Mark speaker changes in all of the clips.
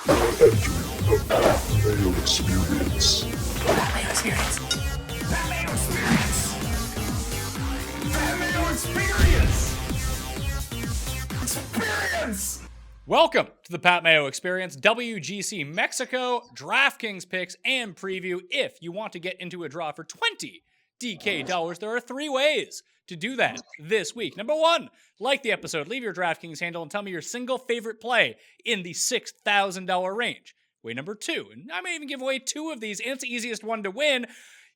Speaker 1: The Mayo Experience.
Speaker 2: Mayo Experience. Mayo Experience. Mayo Experience. Experience.
Speaker 3: Welcome to the Pat Mayo Experience, WGC Mexico DraftKings picks and preview. If you want to get into a draw for 20 DK dollars, there are three ways to do that this week. Number one, like the episode, leave your DraftKings handle and tell me your single favorite play in the $6,000 range. Way number two, and I may even give away two of these, and it's the easiest one to win.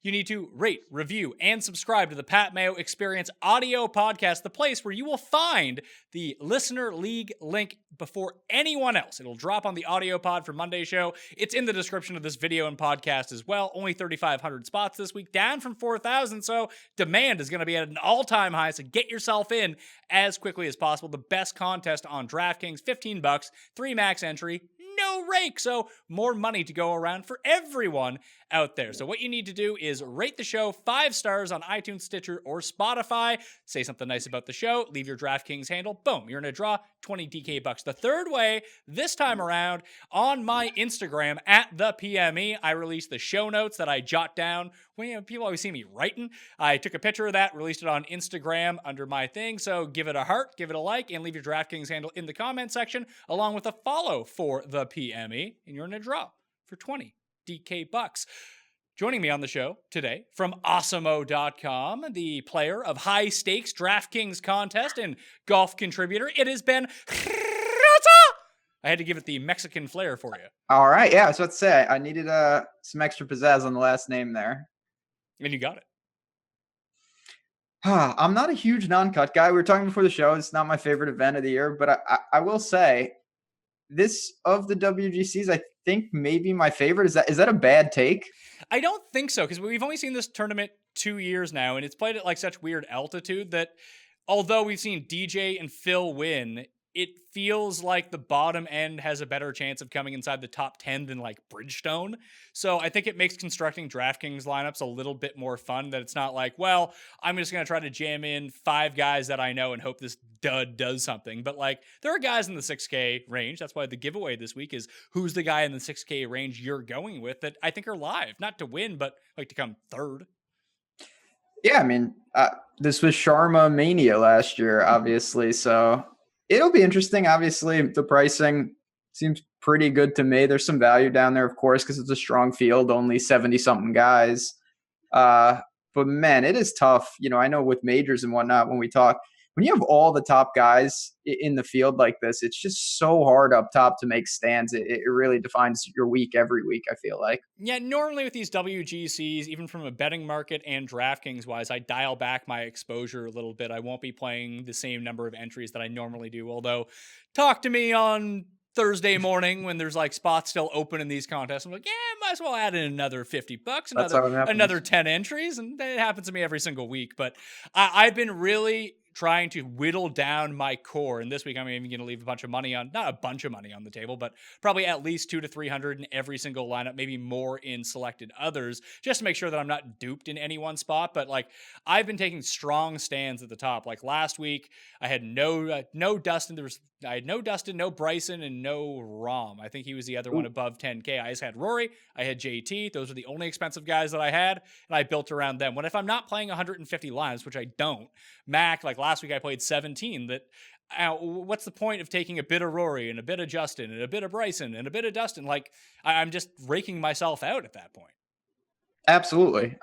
Speaker 3: You need to rate, review, and subscribe to the Pat Mayo Experience audio podcast, the place where you will find the Listener League link before anyone else. It'll drop on the audio pod for Monday's show. It's in the description of this video and podcast as well. Only 3,500 spots this week, down from 4,000, so demand is going to be at an all-time high, so get yourself in as quickly as possible. The best contest on DraftKings, $15, 3 max entry, no rake, so more money to go around for everyone out there. So what you need to do is rate the show 5 stars on iTunes, Stitcher, or Spotify. Say something nice about the show. Leave your DraftKings handle. Boom, you're in a draw, 20 DK bucks. The third way, this time around, on my Instagram, at the PME, I released the show notes that I jot down. When people always see me writing. I took a picture of that, released it on Instagram under my thing. So give it a heart, give it a like, and leave your DraftKings handle in the comment section, along with a follow for the PME, and you're in a draw for 20 DK bucks. Joining me on the show today from Awesemo.com, the player of high stakes DraftKings contest and golf contributor, it has been Rasa. I had to give it the Mexican flair for you.
Speaker 4: All right, yeah, I was about to say I needed some extra pizzazz on the last name there.
Speaker 3: And you got it.
Speaker 4: I'm not a huge non-cut guy. We were talking before the show. It's not my favorite event of the year, but I will say this of the WGCs, I think maybe my favorite. Is that a bad take?
Speaker 3: I don't think so, because we've only seen this tournament 2 years now, and it's played at like such weird altitude that although we've seen DJ and Phil win, it feels like the bottom end has a better chance of coming inside the top 10 than like Bridgestone. So I think it makes constructing DraftKings lineups a little bit more fun, that it's not like, well, I'm just going to try to jam in 5 guys that I know and hope this dud does something. But like, there are guys in the 6K range. That's why the giveaway this week is who's the guy in the 6K range you're going with that I think are live, not to win, but like to come third.
Speaker 4: Yeah, I mean, this was Sharma Mania last year, obviously. So it'll be interesting. Obviously, the pricing seems pretty good to me. There's some value down there, of course, because it's a strong field, only 70-something guys. But man, it is tough. You know, I know with majors and whatnot, when we talk, when you have all the top guys in the field like this, it's just so hard up top to make stands. It really defines your week every week, I feel like.
Speaker 3: Yeah, normally with these WGCs, even from a betting market and DraftKings wise, I dial back my exposure a little bit. I won't be playing the same number of entries that I normally do. Although, talk to me on Thursday morning when there's like spots still open in these contests. I'm like, yeah, might as well add in another $50, another 10 entries. And that happens to me every single week. But I've been really trying to whittle down my core. And this week, I'm even going to leave a bunch of money on, not a bunch of money on the table, but probably at least 200 to 300 in every single lineup, maybe more in selected others, just to make sure that I'm not duped in any one spot. But like, I've been taking strong stands at the top. Like last week, I had no Dustin. I had no Dustin, no Bryson, and no Rahm. I think he was the other one above 10K. I just had Rory. I had JT. Those are the only expensive guys that I had, and I built around them. What if I'm not playing 150 lineups, which I don't? Mac, like last week I played 17. What's the point of taking a bit of Rory and a bit of Justin and a bit of Bryson and a bit of Dustin? Like, I'm just raking myself out at that point.
Speaker 4: Absolutely.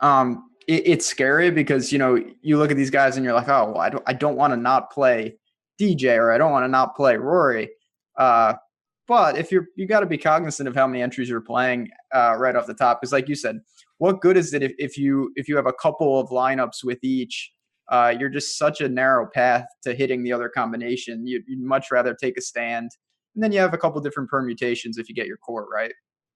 Speaker 4: It's scary because, you know, you look at these guys and you're like, oh, well, I don't want to not play DJ, or I don't want to not play Rory. But if you got to be cognizant of how many entries you're playing right off the top, because like you said, what good is it if you have a couple of lineups with each? You're just such a narrow path to hitting the other combination. You'd much rather take a stand, and then you have a couple different permutations if you get your core right.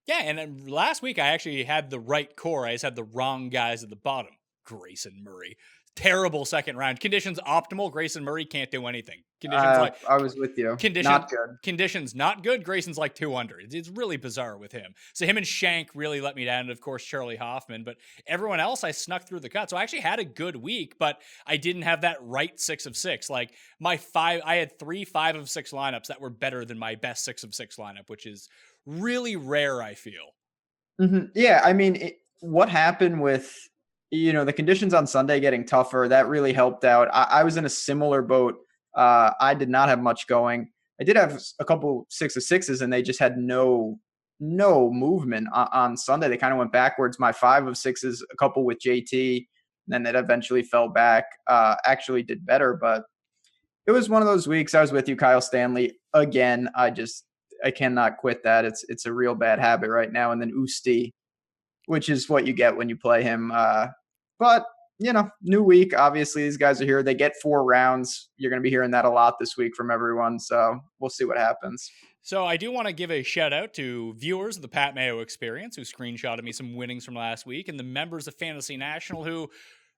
Speaker 3: Yeah, and then last week I actually had the right core. I just had the wrong guys at the bottom. Grayson Murray. Terrible second round. Conditions optimal. Grayson Murray can't do anything. Conditions
Speaker 4: I was with you.
Speaker 3: Not good. Conditions not good. Grayson's like 200. It's really bizarre with him. So him and Shank really let me down. And of course, Charlie Hoffman. But everyone else, I snuck through the cut. So I actually had a good week, but I didn't have that right 6 of 6. Like I had 3 5 of 6 lineups that were better than my best 6 of 6 lineup, which is really rare, I feel.
Speaker 4: Yeah, I mean, what happened with the conditions on Sunday getting tougher, that really helped out. I was in a similar boat. I did not have much going. I did have a couple 6 of 6s, and they just had no movement on Sunday. They kind of went backwards. My 5 of 6s, a couple with JT, and then it eventually fell back. Actually did better, but it was one of those weeks. I was with you, Kyle Stanley. Again, I cannot quit that. It's a real bad habit right now. And then Usti, which is what you get when you play him. But new week. Obviously, these guys are here. They get 4 rounds. You're going to be hearing that a lot this week from everyone. So we'll see what happens.
Speaker 3: So I do want to give a shout out to viewers of the Pat Mayo Experience who screenshotted me some winnings from last week, and the members of Fantasy National who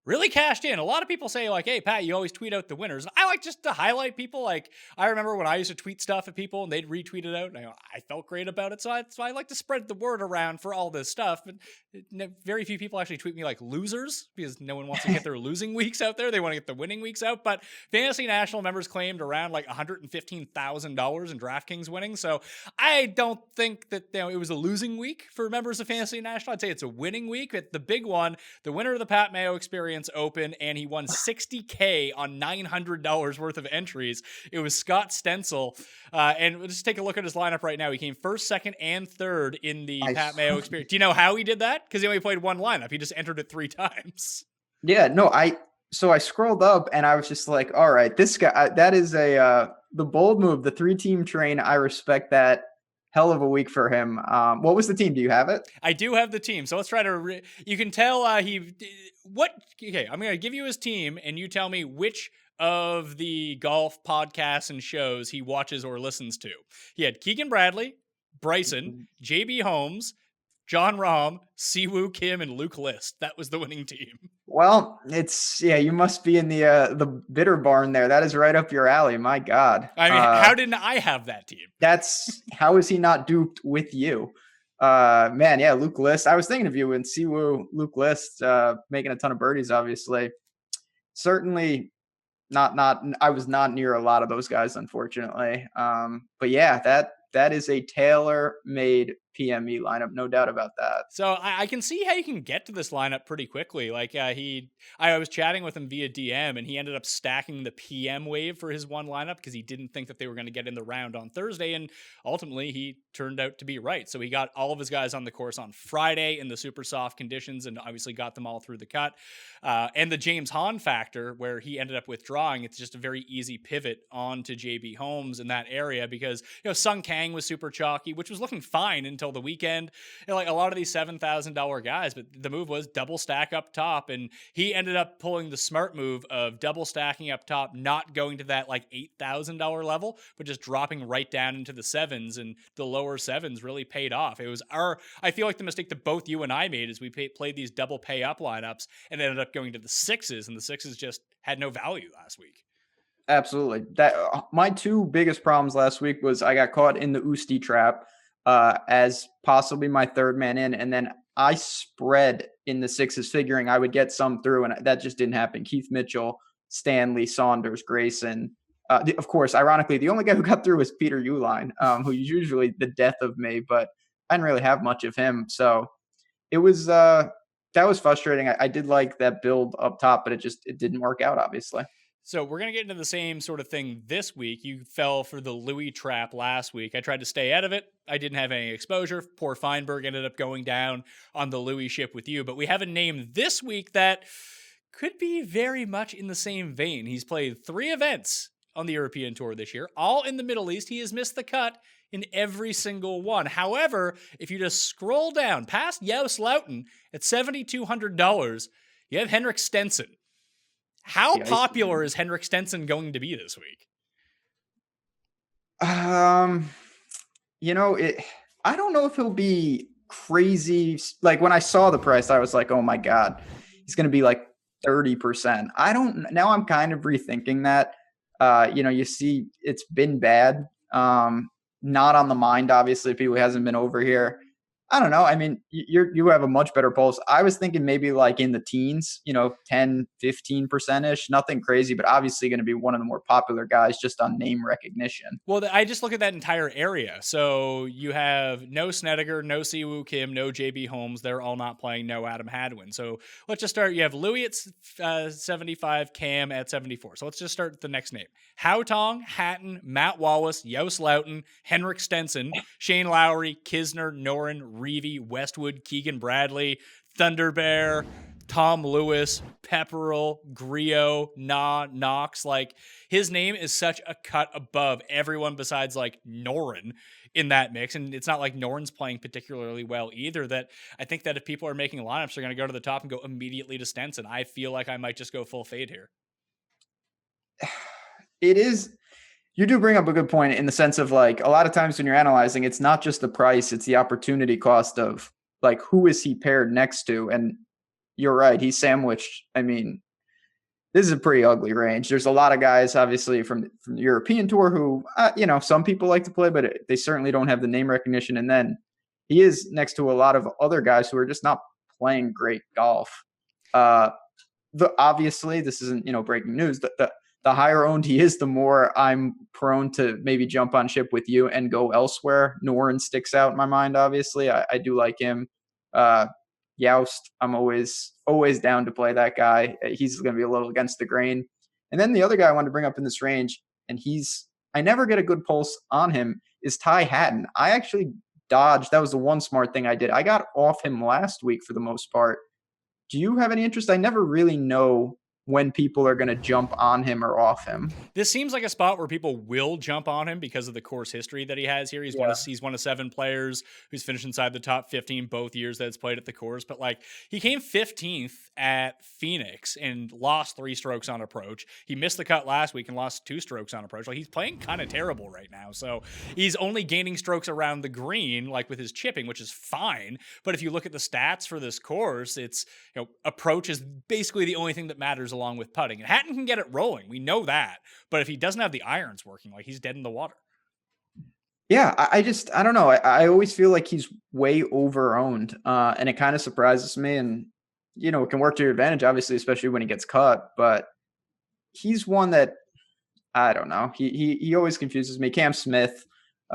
Speaker 3: really cashed in. A lot of people say, like, hey, Pat, you always tweet out the winners. And I like just to highlight people. Like, I remember when I used to tweet stuff at people and they'd retweet it out, and I felt great about it. So I like to spread the word around for all this stuff. But very few people actually tweet me like losers, because no one wants to get their losing weeks out there. They want to get the winning weeks out. But Fantasy National members claimed around like $115,000 in DraftKings winnings. So I don't think that it was a losing week for members of Fantasy National. I'd say it's a winning week. But the big one, the winner of the Pat Mayo Experience Open, and he won $60K on $900 worth of entries. It was Scott Stenson. And we'll just take a look at his lineup right now. He came first, second, and third in the Pat Mayo Experience. Do you know how he did that? Because he only played one lineup. He just entered it 3 times.
Speaker 4: Yeah, no, so I scrolled up and I was just like, all right, this guy, that is the bold move, the 3-team train. I respect that. Hell of a week for him. What was the team? Do you have it?
Speaker 3: I do have the team. So let's try to, you can tell okay, I'm going to give you his team and you tell me which of the golf podcasts and shows he watches or listens to. He had Keegan Bradley, Bryson, JB Holmes, John Rahm, Siwoo Kim, and Luke List. That was the winning team.
Speaker 4: Well, you must be in the bitter barn there. That is right up your alley. My God.
Speaker 3: I mean, how didn't I have that team?
Speaker 4: How is he not duped with you? Man, yeah, Luke List. I was thinking of you and Siwoo, Luke List, making a ton of birdies, obviously. Certainly not I was not near a lot of those guys, unfortunately. But yeah, that is a tailor-made PME lineup, no doubt about that.
Speaker 3: So I can see how you can get to this lineup pretty quickly. Like I was chatting with him via DM, and he ended up stacking the PM wave for his one lineup because he didn't think that they were going to get in the round on Thursday, and ultimately he turned out to be right. So he got all of his guys on the course on Friday in the super soft conditions, and obviously got them all through the cut. And the James Hahn factor, where he ended up withdrawing, it's just a very easy pivot onto JB Holmes in that area because Sung Kang was super chalky, which was looking fine until the weekend. Like a lot of these $7,000 guys, but the move was double stack up top, and he ended up pulling the smart move of double stacking up top, not going to that like $8,000 level, but just dropping right down into the 7s, and the lower 7s really paid off. It was I feel like the mistake that both you and I made is we played these double pay up lineups and ended up going to the 6s, and the 6s just had no value last week.
Speaker 4: Absolutely. That my 2 biggest problems last week was I got caught in the Usti trap as possibly my 3rd man in, and then I spread in the 6s, figuring I would get some through, and that just didn't happen. Keith Mitchell, Stanley, Saunders, Grayson. Of course, ironically, the only guy who got through was Peter Uline, who's usually the death of me, but I didn't really have much of him. So it was that was frustrating. I did like that build up top, but it didn't work out, obviously.
Speaker 3: So we're going to get into the same sort of thing this week. You fell for the Louis trap last week. I tried to stay out of it. I didn't have any exposure. Poor Feinberg ended up going down on the Louis ship with you. But we have a name this week that could be very much in the same vein. He's played 3 events on the European Tour this year, all in the Middle East. He has missed the cut in every single one. However, if you just scroll down past Joost Luiten at $7,200, you have Henrik Stenson. How popular is Henrik Stenson going to be this week?
Speaker 4: I don't know if he'll be crazy. Like when I saw the price, I was like, oh my God, he's going to be like 30%. Now I'm kind of rethinking that. You see it's been bad. Not on the mind, obviously, people who hasn't been over here. I don't know. I mean, you have a much better pulse. I was thinking maybe like in the teens, 10, 15%ish, nothing crazy, but obviously going to be one of the more popular guys just on name recognition.
Speaker 3: Well, I just look at that entire area. So you have no Snedeker, no Siwoo Kim, no JB Holmes. They're all not playing, no Adam Hadwin. So let's just start. You have Louis at 75, Cam at 74. So let's just start the next name. Hao Tong, Hatton, Matt Wallace, Yost Loughton, Henrik Stenson, Shane Lowry, Kisner, Noren, Reevy, Westwood, Keegan Bradley, Thunder Bear, Tom Lewis, Pepperell, Griot, Knox. Like, his name is such a cut above everyone besides like Noren in that mix. And it's not like Noren's playing particularly well either, that I think that if people are making lineups, they're going to go to the top and go immediately to Stenson. I feel like I might just go full fade here.
Speaker 4: It is. You do bring up a good point in the sense of like a lot of times when you're analyzing, it's not just the price, it's the opportunity cost of like, who is he paired next to? And you're right. He's sandwiched. I mean, this is a pretty ugly range. There's a lot of guys, obviously, from the European tour who, some people like to play, but they certainly don't have the name recognition. And then he is next to a lot of other guys who are just not playing great golf. Obviously, this isn't, breaking news. The higher owned he is, the more I'm prone to maybe jump on ship with you and go elsewhere. Noren sticks out in my mind, obviously. I do like him. Yost, I'm always down to play that guy. He's going to be a little against the grain. And then the other guy I wanted to bring up in this range, and I never get a good pulse on him, is Ty Hatton. I actually dodged. That was the one smart thing I did. I got off him last week for the most part. Do you have any interest? I never really know when people are going to jump on him or off him.
Speaker 3: This seems like a spot where people will jump on him because of the course history that he has here. He's one of 7 players who's finished inside the top 15 both years that it's played at the course. But like, he came 15th at Phoenix and lost 3 strokes on approach. He missed the cut last week and lost 2 strokes on approach. Like, he's playing kind of terrible right now. So he's only gaining strokes around the green, like with his chipping, which is fine. But if you look at the stats for this course, it's, approach is basically the only thing that matters along with putting. And Hatton can get it rolling. We know that. But if he doesn't have the irons working, like, he's dead in the water.
Speaker 4: Yeah, I don't know. I always feel like he's way over-owned. And it kind of surprises me. And, it can work to your advantage, obviously, especially when he gets cut. But he's one that, I don't know. He always confuses me. Cam Smith,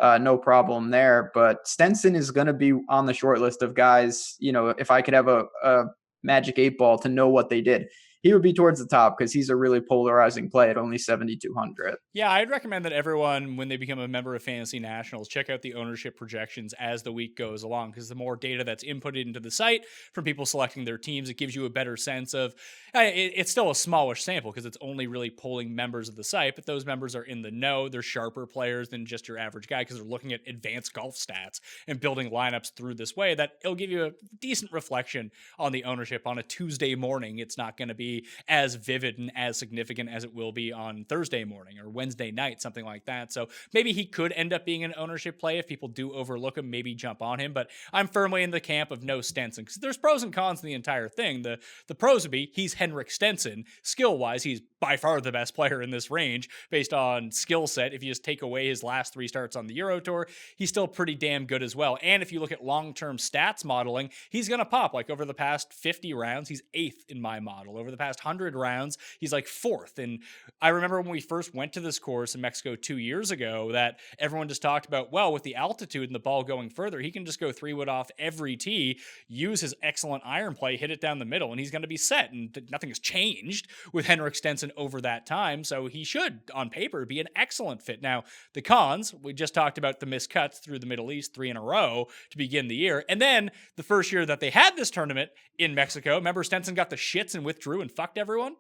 Speaker 4: no problem there. But Stenson is going to be on the short list of guys, if I could have a magic 8 ball to know what they did, he would be towards the top because he's a really polarizing play at only 7,200.
Speaker 3: Yeah, I'd recommend that everyone, when they become a member of Fantasy Nationals, check out the ownership projections as the week goes along, because the more data that's inputted into the site from people selecting their teams, it gives you a better sense of, it's still a smallish sample because it's only really polling members of the site, but those members are in the know. They're sharper players than just your average guy because they're looking at advanced golf stats and building lineups through this way that it'll give you a decent reflection on the ownership on a Tuesday morning. It's not going to be as vivid and as significant as it will be on Thursday morning or Wednesday night, something like that. So maybe he could end up being an ownership play if people do overlook him, maybe jump on him. But I'm firmly in the camp of no Stenson because there's pros and cons in the entire thing. The pros would be he's Henrik Stenson. Skill-wise, he's by far the best player in this range based on skill set. If you just take away his last 3 starts on the Euro Tour, he's still pretty damn good as well. And if you look at long-term stats modeling, he's going to pop. Like, over the past 50 rounds, he's 8th in my model. Over the past 100 rounds, he's like 4th. And I remember when we first went to this course in Mexico 2 years ago that everyone just talked about, well, with the altitude and the ball going further, he can just go 3-wood off every tee, use his excellent iron play, hit it down the middle, and he's going to be set. And nothing has changed with Henrik Stenson over that time. So he should, on paper, be an excellent fit. Now, the cons, we just talked about the missed cuts through the Middle East 3 in a row to begin the year. And then the first year that they had this tournament in Mexico, remember Stenson got the shits and withdrew and fucked everyone?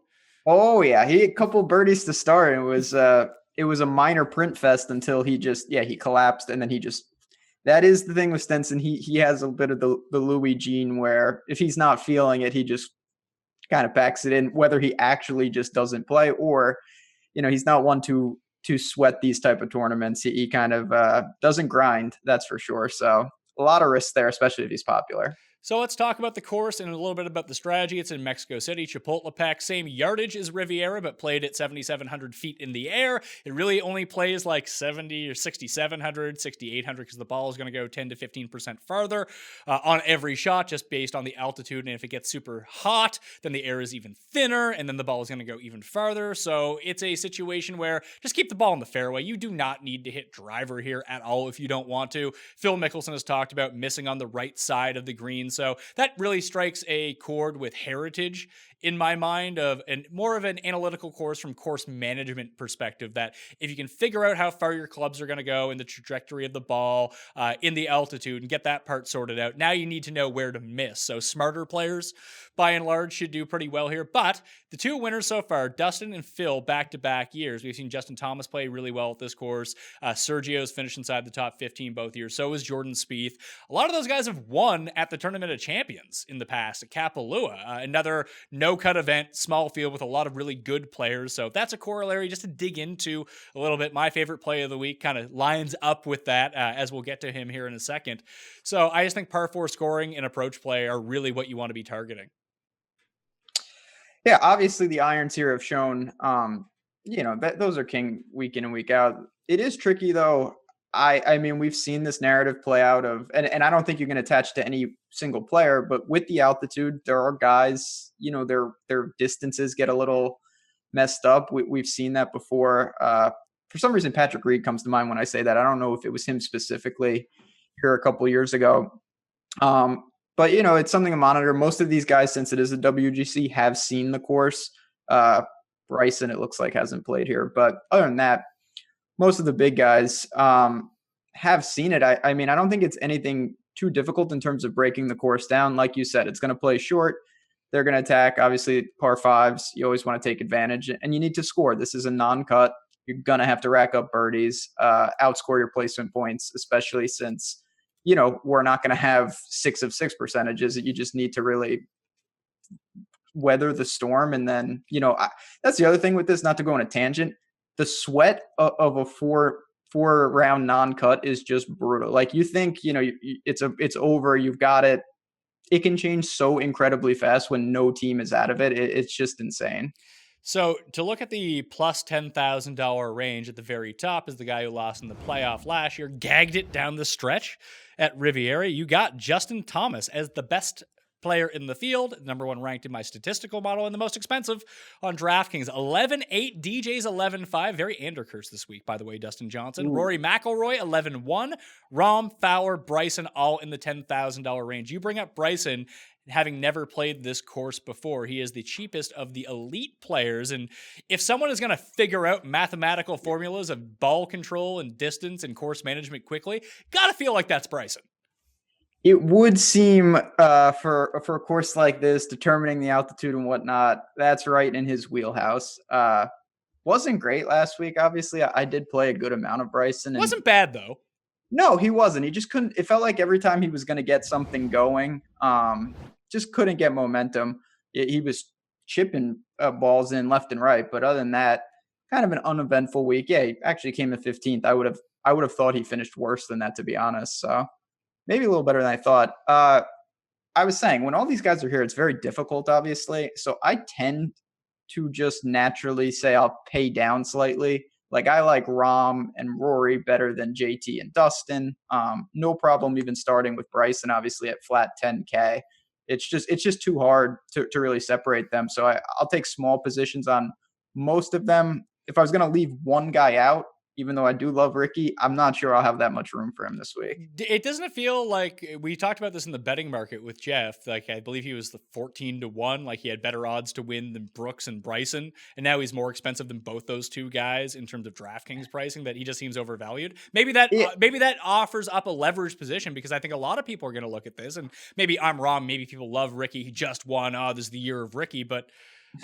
Speaker 4: Oh yeah, he had a couple birdies to start. And it was a minor print fest until he collapsed, and then that is the thing with Stenson. He has a bit of the Louis gene where if he's not feeling it, he just kind of packs it in, whether he actually just doesn't play or, he's not one to sweat these type of tournaments. He kind of doesn't grind, that's for sure. So a lot of risks there, especially if he's popular.
Speaker 3: So let's talk about the course and a little bit about the strategy. It's in Mexico City, Chapultepec. Same yardage as Riviera, but played at 7,700 feet in the air. It really only plays like 70 or 6,700, 6,800 because the ball is going to go 10 to 15% farther on every shot just based on the altitude. And if it gets super hot, then the air is even thinner and then the ball is going to go even farther. So it's a situation where just keep the ball in the fairway. You do not need to hit driver here at all if you don't want to. Phil Mickelson has talked about missing on the right side of the green. So that really strikes a chord with heritage in my mind of more of an analytical course from course management perspective, that if you can figure out how far your clubs are going to go in the trajectory of the ball, in the altitude, and get that part sorted out, now you need to know where to miss. So smarter players, by and large, should do pretty well here. But the two winners so far, Dustin and Phil, back-to-back years. We've seen Justin Thomas play really well at this course. Sergio's finished inside the top 15 both years. So is Jordan Spieth. A lot of those guys have won at the Tournament of Champions in the past at Kapalua. Another no-cut event, small field with a lot of really good players. So that's a corollary just to dig into a little bit. My favorite play of the week kind of lines up with that, as we'll get to him here in a second. So I just think par 4 scoring and approach play are really what you want to be targeting.
Speaker 4: Yeah, obviously the irons here have shown, that those are king week in and week out. It is tricky though. I mean, we've seen this narrative play out of, and I don't think you can attach to any single player, but with the altitude, there are guys, their distances get a little messed up. We've seen that before. For some reason, Patrick Reed comes to mind when I say that. I don't know if it was him specifically here a couple years ago. But, it's something to monitor. Most of these guys, since it is a WGC, have seen the course. Bryson, it looks like, hasn't played here. But other than that, most of the big guys have seen it. I mean, I don't think it's anything too difficult in terms of breaking the course down. Like you said, it's going to play short. They're going to attack. Obviously, par 5s, you always want to take advantage. And you need to score. This is a non-cut. You're going to have to rack up birdies, outscore your placement points, especially since we're not going to have 6 of 6 percentages. You just need to really weather the storm. And then, that's the other thing with this, not to go on a tangent. The sweat of a four round non-cut is just brutal. Like you think, it's over. You've got it. It can change so incredibly fast when no team is out of it. It's just insane.
Speaker 3: So to look at the plus $10,000 range at the very top is the guy who lost in the playoff last year, gagged it down the stretch at Riviera. You got Justin Thomas as the best player in the field, number 1 ranked in my statistical model, and the most expensive on DraftKings. 11-8, DJ's 11-5. Very Anderkirch this week, by the way, Dustin Johnson. Ooh. Rory McIlroy, 11-1. Rahm, Fowler, Bryson, all in the $10,000 range. You bring up Bryson, having never played this course before. He is the cheapest of the elite players. And if someone is going to figure out mathematical formulas of ball control and distance and course management quickly, gotta feel like that's Bryson.
Speaker 4: It would seem for a course like this, determining the altitude and whatnot, that's right in his wheelhouse. Wasn't great last week, obviously. I did play a good amount of Bryson.
Speaker 3: Wasn't bad, though.
Speaker 4: No, he wasn't. He just couldn't. It felt like every time he was going to get something going, just couldn't get momentum. He was chipping balls in left and right. But other than that, kind of an uneventful week. Yeah, he actually came in 15th. I would have thought he finished worse than that, to be honest. So maybe a little better than I thought. I was saying, when all these guys are here, it's very difficult, obviously. So I tend to just naturally say I'll pay down slightly. Like I like Rahm and Rory better than JT and Dustin. No problem even starting with Bryson, obviously at flat 10K. It's just too hard to really separate them. So I'll take small positions on most of them. If I was going to leave one guy out, even though I do love Ricky, I'm not sure I'll have that much room for him this week.
Speaker 3: It doesn't feel like, we talked about this in the betting market with Jeff. Like, I believe he was the 14-1. Like, he had better odds to win than Brooks and Bryson. And now he's more expensive than both those two guys in terms of DraftKings pricing, that he just seems overvalued. Maybe that offers up a leverage position, because I think a lot of people are going to look at this, and maybe I'm wrong. Maybe people love Ricky. He just won. Oh, this is the year of Ricky. But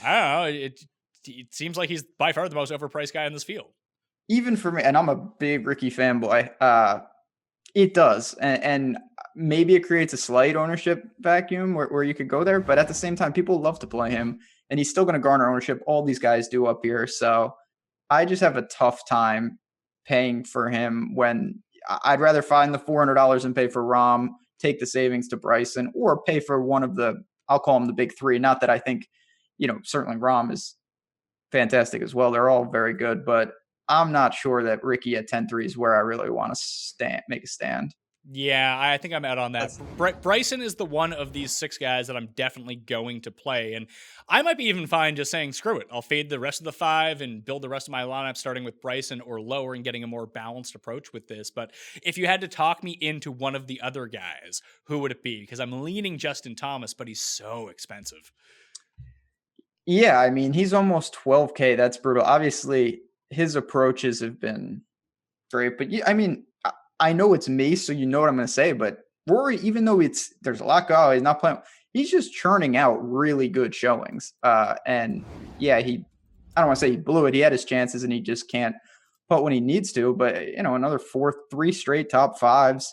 Speaker 3: I don't know. It seems like he's by far the most overpriced guy in this field.
Speaker 4: Even for me, and I'm a big Ricky fanboy, it does. And maybe it creates a slight ownership vacuum where you could go there. But at the same time, people love to play him, and he's still going to garner ownership. All these guys do up here. So I just have a tough time paying for him when I'd rather find the $400 and pay for Rahm, take the savings to Bryson or pay for one of the, I'll call them the big three. Not that I think, certainly Rahm is fantastic as well. They're all very good, but I'm not sure that Ricky at 10-3 is where I really want to make a stand.
Speaker 3: Yeah, I think I'm out on that. Bryson is the one of these 6 guys that I'm definitely going to play. And I might be even fine just saying, screw it. I'll fade the rest of the 5 and build the rest of my lineup starting with Bryson or lower and getting a more balanced approach with this. But if you had to talk me into one of the other guys, who would it be? Because I'm leaning Justin Thomas, but he's so expensive.
Speaker 4: Yeah, I mean, he's almost 12K. That's brutal. Obviously, his approaches have been great. But I mean, I know it's me, so you know what I'm going to say. But Rory, even though there's a lot going on, he's not playing. He's just churning out really good showings. And yeah, I don't want to say he blew it. He had his chances, and he just can't putt when he needs to. But another 3 straight top 5s.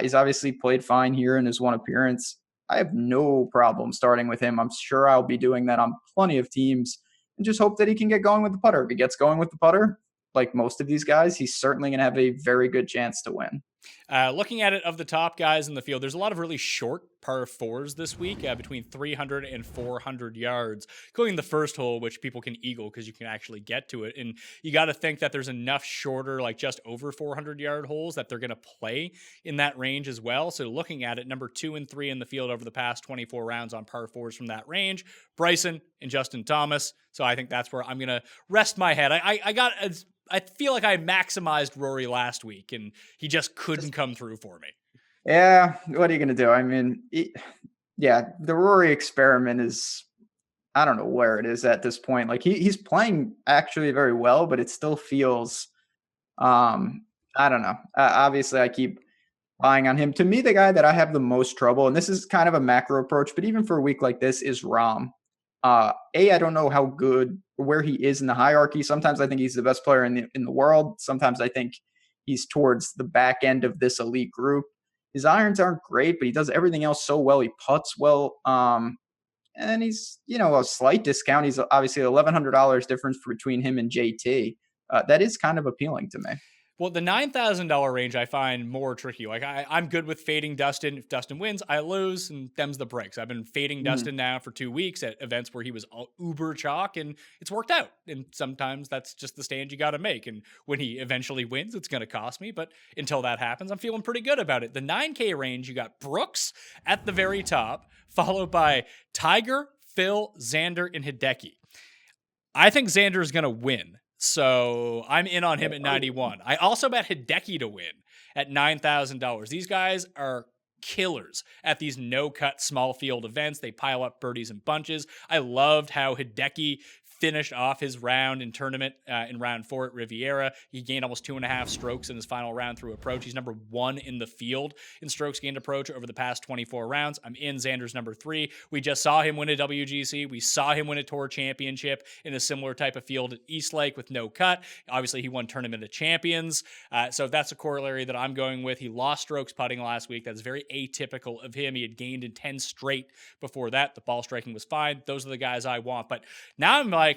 Speaker 4: He's obviously played fine here in his one appearance. I have no problem starting with him. I'm sure I'll be doing that on plenty of teams, and just hope that he can get going with the putter. If he gets going with the putter, like most of these guys, he's certainly going to have a very good chance to win.
Speaker 3: Looking at it, of the top guys in the field, there's a lot of really short par 4s this week, between 300 and 400 yards, including the first hole, which people can eagle because you can actually get to it. And you got to think that there's enough shorter, like just over 400 yard holes, that they're going to play in that range as well. So looking at it, number 2 and 3 in the field over the past 24 rounds on par 4s from that range, Bryson and Justin Thomas. So I think that's where I'm going to rest my head. I feel like I maximized Rory last week, and he just couldn't come through for me.
Speaker 4: Yeah, what are you going to do? I mean, the Rory experiment is, I don't know where it is at this point. Like he's playing actually very well, but it still feels, I don't know. Obviously, I keep buying on him. To me, the guy that I have the most trouble, and this is kind of a macro approach, but even for a week like this, is Rahm. I don't know how good, where he is in the hierarchy. Sometimes I think he's the best player in the world. Sometimes I think he's towards the back end of this elite group. His irons aren't great, but he does everything else so well. He putts well. And he's, a slight discount. He's obviously $1,100 difference between him and JT. That is kind of appealing to me.
Speaker 3: Well, the $9,000 range I find more tricky. Like I'm good with fading Dustin. If Dustin wins, I lose, and them's the breaks. I've been fading Dustin now for 2 weeks at events where he was all uber chalk, and it's worked out. And sometimes that's just the stand you got to make. And when he eventually wins, it's going to cost me. But until that happens, I'm feeling pretty good about it. The 9K range, you got Brooks at the very top, followed by Tiger, Phil, Xander, and Hideki. I think Xander is going to win. So I'm in on him at 91. I also bet Hideki to win at $9,000. These guys are killers at these no-cut small field events. They pile up birdies in bunches. I loved how Hideki finished off his round in tournament in round 4 at Riviera. He gained almost 2.5 strokes in his final round through approach. He's number 1 in the field in strokes gained approach over the past 24 rounds. I'm in Xander's number 3. We just saw him win a WGC. We saw him win a Tour Championship in a similar type of field at Eastlake with no cut. Obviously, he won Tournament of Champions. So that's a corollary that I'm going with. He lost strokes putting last week. That's very atypical of him. He had gained in 10 straight before that. The ball striking was fine. Those are the guys I want. But now I'm like,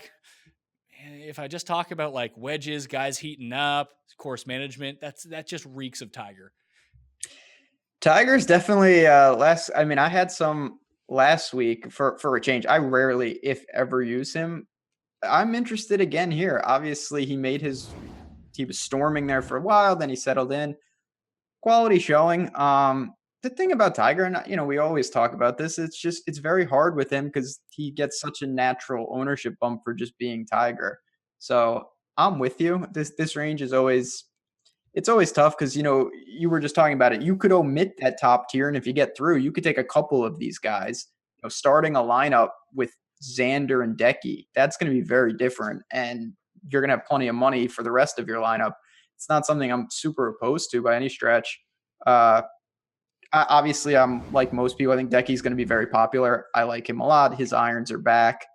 Speaker 3: if I just talk about like wedges, guys heating up, course management, that just reeks of Tiger.
Speaker 4: Tiger's definitely I had some last week for a change. I rarely, if ever, use him. I'm interested again here. Obviously, he was storming there for a while, then he settled in. Quality showing. The thing about Tiger, and we always talk about this, it's very hard with him because he gets such a natural ownership bump for just being Tiger. So I'm with you. This range is always tough because you were just talking about it. You could omit that top tier, and if you get through, you could take a couple of these guys. Starting a lineup with Xander and Decky, that's going to be very different, and you're going to have plenty of money for the rest of your lineup. It's not something I'm super opposed to by any stretch. Obviously, I'm like most people. I think Decky's going to be very popular. I like him a lot. His irons are back.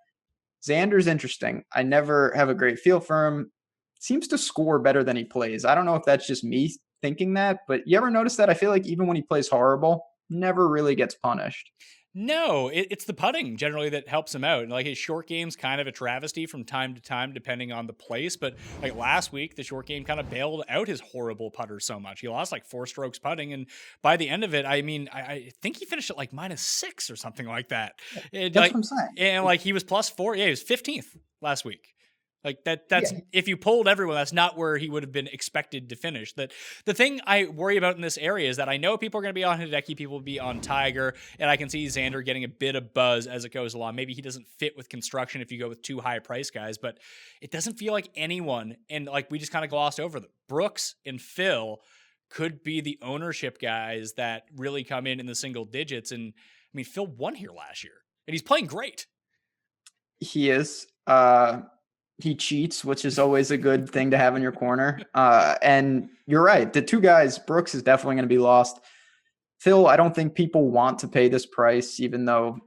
Speaker 4: Xander's interesting. I never have a great feel for him. Seems to score better than he plays. I don't know if that's just me thinking that, but you ever notice that? I feel like even when he plays horrible, never really gets punished.
Speaker 3: No, it's the putting generally that helps him out. And like his short game's kind of a travesty from time to time, depending on the place. But like last week, the short game kind of bailed out his horrible putter so much. He lost like 4 strokes putting. And by the end of it, I mean, I think he finished at like -6 or something like that.
Speaker 4: That's
Speaker 3: Like,
Speaker 4: what I'm saying.
Speaker 3: and like he was +4. Yeah, he was 15th last week. Like that's
Speaker 4: Yeah.
Speaker 3: if you polled everyone, that's not where he would have been expected to finish. That the thing I worry about in this area is that I know people are going to be on Hideki, people will be on Tiger, and I can see Xander getting a bit of buzz as it goes along. Maybe he doesn't fit with construction if you go with 2 high price guys, but it doesn't feel like anyone, and like we just kind of glossed over them. Brooks and Phil could be the ownership guys that really come in the single digits. And I mean, Phil won here last year, and he's playing great.
Speaker 4: He is. He cheats, which is always a good thing to have in your corner. And you're right. The 2 guys, Brooks is definitely going to be lost. Phil, I don't think people want to pay this price, even though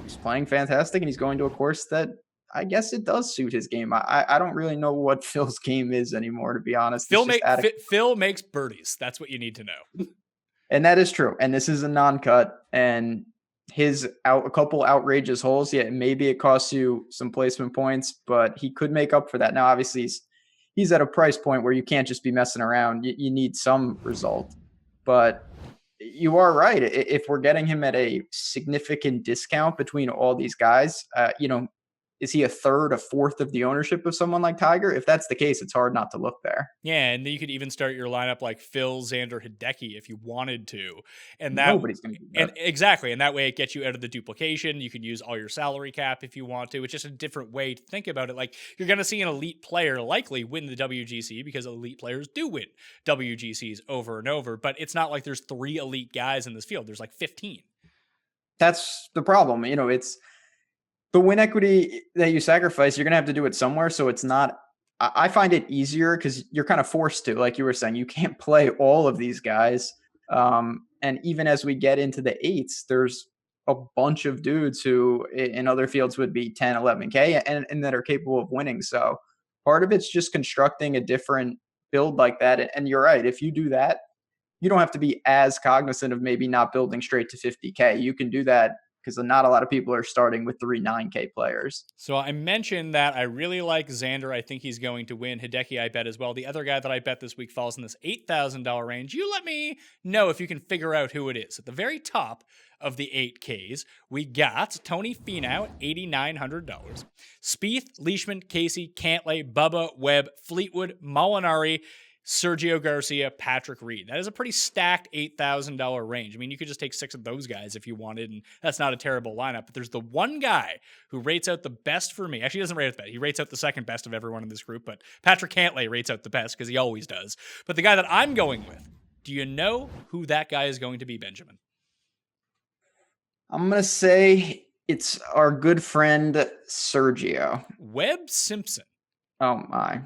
Speaker 4: he's playing fantastic and he's going to a course that I guess it does suit his game. I don't really know what Phil's game is anymore, to be honest.
Speaker 3: Phil makes birdies. That's what you need to know.
Speaker 4: And that is true. And this is a non-cut, and a couple outrageous holes. Yeah, maybe it costs you some placement points, but he could make up for that. Now, obviously, he's at a price point where you can't just be messing around. You need some result. But you are right. If we're getting him at a significant discount between all these guys, is he a third, a fourth of the ownership of someone like Tiger? If that's the case, it's hard not to look there.
Speaker 3: Yeah, and then you could even start your lineup like Phil, Xander, Hideki if you wanted to. And that
Speaker 4: Nobody's going to do that.
Speaker 3: And exactly, and that way it gets you out of the duplication. You can use all your salary cap if you want to. It's just a different way to think about it. Like you're going to see an elite player likely win the WGC because elite players do win WGCs over and over, but it's not like there's 3 elite guys in this field. There's like 15.
Speaker 4: That's the problem. It's the win equity that you sacrifice, you're going to have to do it somewhere. So it's not, I find it easier because you're kind of forced to, like you were saying, you can't play all of these guys. And even as we get into the 8s, there's a bunch of dudes who in other fields would be 10, 11K and that are capable of winning. So part of it's just constructing a different build like that. And you're right. If you do that, you don't have to be as cognizant of maybe not building straight to 50K. You can do that because not a lot of people are starting with 3 9K players.
Speaker 3: So I mentioned that I really like Xander. I think he's going to win. Hideki, I bet as well. The other guy that I bet this week falls in this $8,000 range. You let me know if you can figure out who it is. At the very top of the 8Ks, we got Tony Finau at $8,900. Spieth, Leishman, Casey, Cantlay, Bubba, Webb, Fleetwood, Molinari, Sergio Garcia, Patrick Reed. That is a pretty stacked $8,000 range. I mean, you could just take 6 of those guys if you wanted, and that's not a terrible lineup. But there's the one guy who rates out the best for me. Actually, he doesn't rate out the best. He rates out the second best of everyone in this group, but Patrick Cantlay rates out the best because he always does. But the guy that I'm going with, do you know who that guy is going to be, Benjamin?
Speaker 4: I'm going to say it's our good friend Sergio.
Speaker 3: Webb Simpson.
Speaker 4: Oh, my.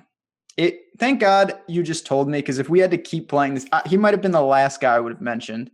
Speaker 4: Thank God you just told me, because if we had to keep playing this, he might have been the last guy I would have mentioned.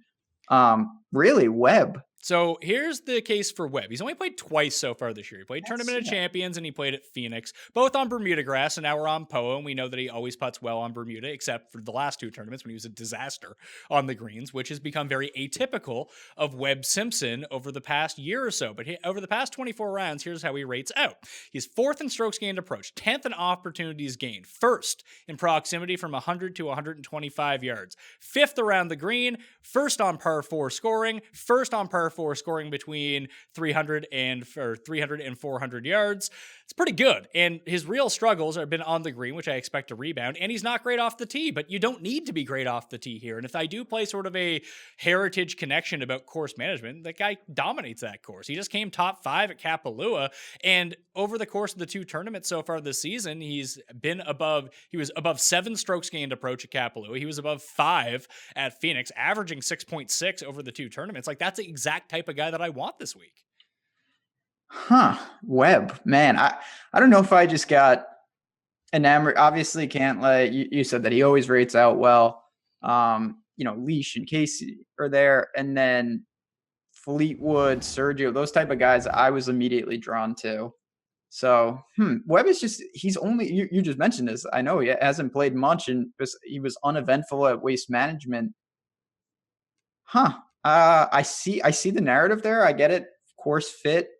Speaker 4: Really, Webb.
Speaker 3: So here's the case for Webb. He's only played twice so far this year. He played Tournament of Champions and he played at Phoenix, both on Bermuda grass, and now we're on POA, and we know that he always putts well on Bermuda, except for the last 2 tournaments when he was a disaster on the greens, which has become very atypical of Webb Simpson over the past year or so. But over the past 24 rounds, here's how he rates out. He's 4th in strokes gained approach, 10th in opportunities gained, 1st in proximity from 100 to 125 yards, 5th around the green, 1st on par 4 scoring, 1st on par 4 scoring between 300 and 400 yards. It's pretty good. And his real struggles have been on the green, which I expect to rebound. And he's not great off the tee, but you don't need to be great off the tee here. And if I do play sort of a heritage connection about course management, that guy dominates that course. He just came top 5 at Kapalua. And over the course of the 2 tournaments so far this season, he was above 7 strokes gained approach at Kapalua. He was above 5 at Phoenix, averaging 6.6 over the 2 tournaments. Like, that's the exact type of guy that I want this week.
Speaker 4: Webb, man, I don't know if I just got enamored. Obviously, Cantlay, you said that he always rates out well. Leash and Casey are there, and then Fleetwood, Sergio, those type of guys I was immediately drawn to. So, Webb is he's only, you just mentioned this. I know he hasn't played much, and he was uneventful at Waste Management. I see the narrative there. I get it. Course fit.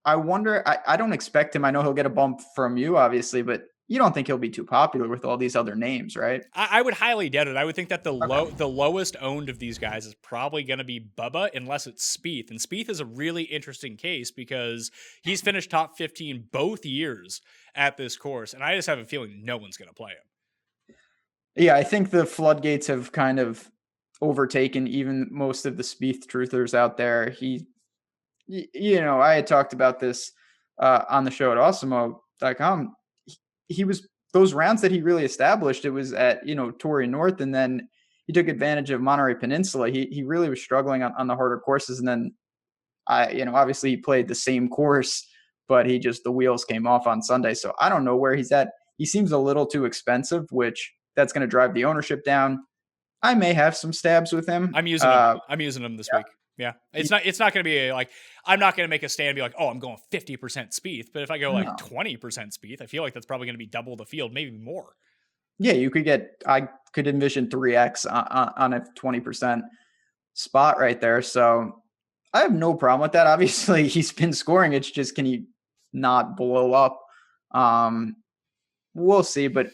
Speaker 4: I wonder. I don't expect him. I know he'll get a bump from you, obviously, but you don't think he'll be too popular with all these other names, right?
Speaker 3: I would highly doubt it. I would think that the
Speaker 4: Okay.
Speaker 3: the lowest owned of these guys is probably going to be Bubba, unless it's Spieth. And Spieth is a really interesting case because he's finished top 15 both years at this course, and I just have a feeling no one's going to play him.
Speaker 4: Yeah, I think the floodgates have kind of overtaken even most of the Spieth truthers out there. I had talked about this on the show at Awesemo.com. He was those rounds that he really established. It was at Torrey North, and then he took advantage of Monterey Peninsula. He really was struggling on the harder courses, and then obviously he played the same course, but the wheels came off on Sunday. So I don't know where he's at. He seems a little too expensive, which that's going to drive the ownership down. I may have some stabs with him.
Speaker 3: I'm using him this week. Yeah. It's not going to be I'm not going to make a stand and be like, oh, I'm going 50% Spieth. But if I go 20% Spieth, I feel like that's probably going to be double the field, maybe more.
Speaker 4: Yeah, I could envision 3x on a 20% spot right there. So I have no problem with that. Obviously, he's been scoring. It's just, can he not blow up? We'll see. But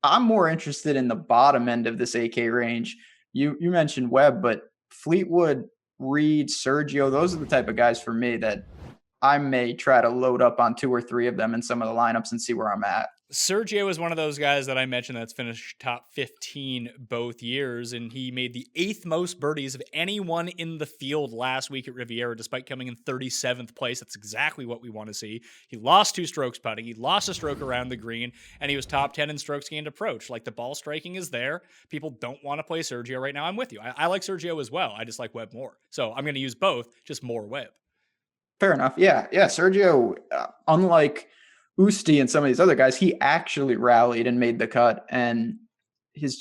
Speaker 4: I'm more interested in the bottom end of this AK range. You mentioned Webb, but Fleetwood, Reed, Sergio, those are the type of guys for me that I may try to load up on 2 or 3 of them in some of the lineups and see where I'm at.
Speaker 3: Sergio is one of those guys that I mentioned that's finished top 15 both years, and he made the 8th most birdies of anyone in the field last week at Riviera, despite coming in 37th place. That's exactly what we want to see. He lost 2 strokes putting. He lost a stroke around the green, and he was top 10 in strokes gained approach. Like, the ball striking is there. People don't want to play Sergio right now. I'm with you. I like Sergio as well. I just like Webb more. So I'm going to use both, just more Webb.
Speaker 4: Fair enough. Yeah. Sergio, unlike Usti and some of these other guys, he actually rallied and made the cut, and he's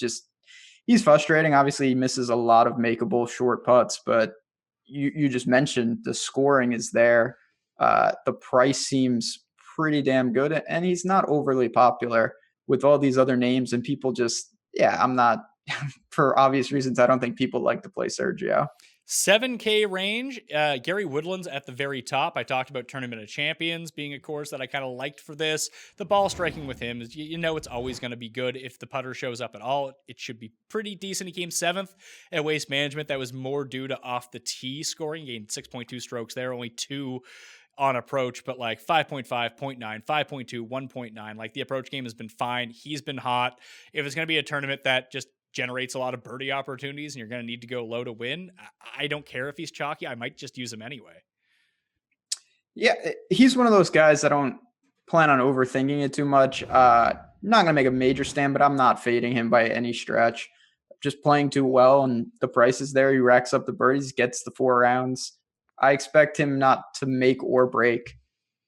Speaker 4: frustrating. Obviously, he misses a lot of makeable short putts, but you just mentioned the scoring is there. The price seems pretty damn good, and he's not overly popular with all these other names, and people I'm not, for obvious reasons, I don't think people like to play Sergio.
Speaker 3: 7K range, Gary Woodland's at the very top. I talked about Tournament of Champions being a course that I kind of liked for this. The ball striking with him is, it's always going to be good. If the putter shows up at all, it should be pretty decent. He came 7th at Waste Management. That was more due to off the tee scoring. He gained 6.2 strokes there, only 2 on approach, but like 5.5, 0.9, 5.2, 1.9. Like, the approach game has been fine. He's been hot. If it's going to be a tournament that just generates a lot of birdie opportunities and you're going to need to go low to win, I don't care if he's chalky. I might just use him anyway.
Speaker 4: Yeah, he's one of those guys I don't plan on overthinking it too much. Not going to make a major stand, but I'm not fading him by any stretch. Just playing too well, and the price is there. He racks up the birdies, gets the 4 rounds. I expect him not to make or break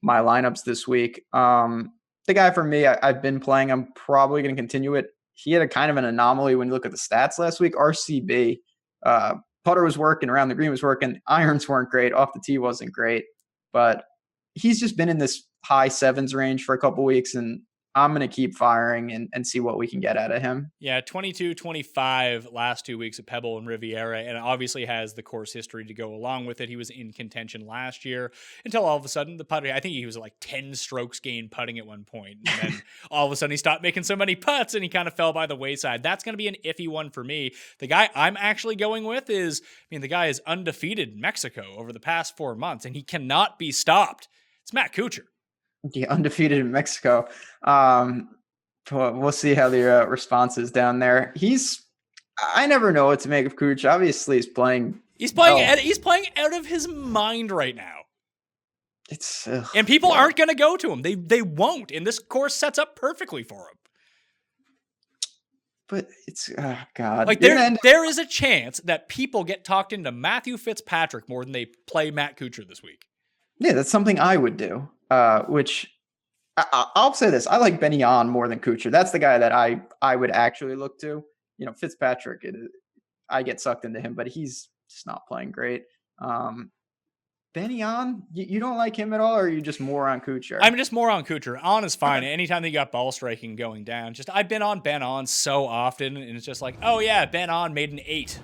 Speaker 4: my lineups this week. The guy for me, I've been playing. I'm probably going to continue it. He had a kind of an anomaly when you look at the stats last week. RCB, putter was working, around the green was working, irons weren't great, off the tee wasn't great, but he's just been in this high 7s range for a couple weeks, and I'm going to keep firing and see what we can get out of him.
Speaker 3: Yeah, 22, 25 last 2 weeks at Pebble and Riviera, and obviously has the course history to go along with it. He was in contention last year until all of a sudden the putter, I think he was like 10 strokes gained putting at one point, and then all of a sudden he stopped making so many putts and he kind of fell by the wayside. That's going to be an iffy one for me. The guy I'm actually going with the guy is undefeated in Mexico over the past 4 months, and he cannot be stopped. It's Matt Kuchar.
Speaker 4: Yeah, undefeated in Mexico. We'll see how the response is down there. I never know what to make of Kuch. Obviously, he's playing.
Speaker 3: He's playing out of his mind right now. And people aren't going to go to him. They won't. And this course sets up perfectly for him.
Speaker 4: But it's God.
Speaker 3: Like, there is a chance that people get talked into Matthew Fitzpatrick more than they play Matt Kuchar this week.
Speaker 4: Yeah, that's something I would do. Which I'll say this: I like Benny On more than Kuchar. That's the guy that I would actually look to. Fitzpatrick, I get sucked into him, but he's just not playing great. Benny On, you don't like him at all, or are you just more on Kuchar?
Speaker 3: I'm just more on Kuchar. On is fine. Anytime they got ball striking going down, I've been on Ben On so often, and it's just like, oh yeah, Ben On made an 8.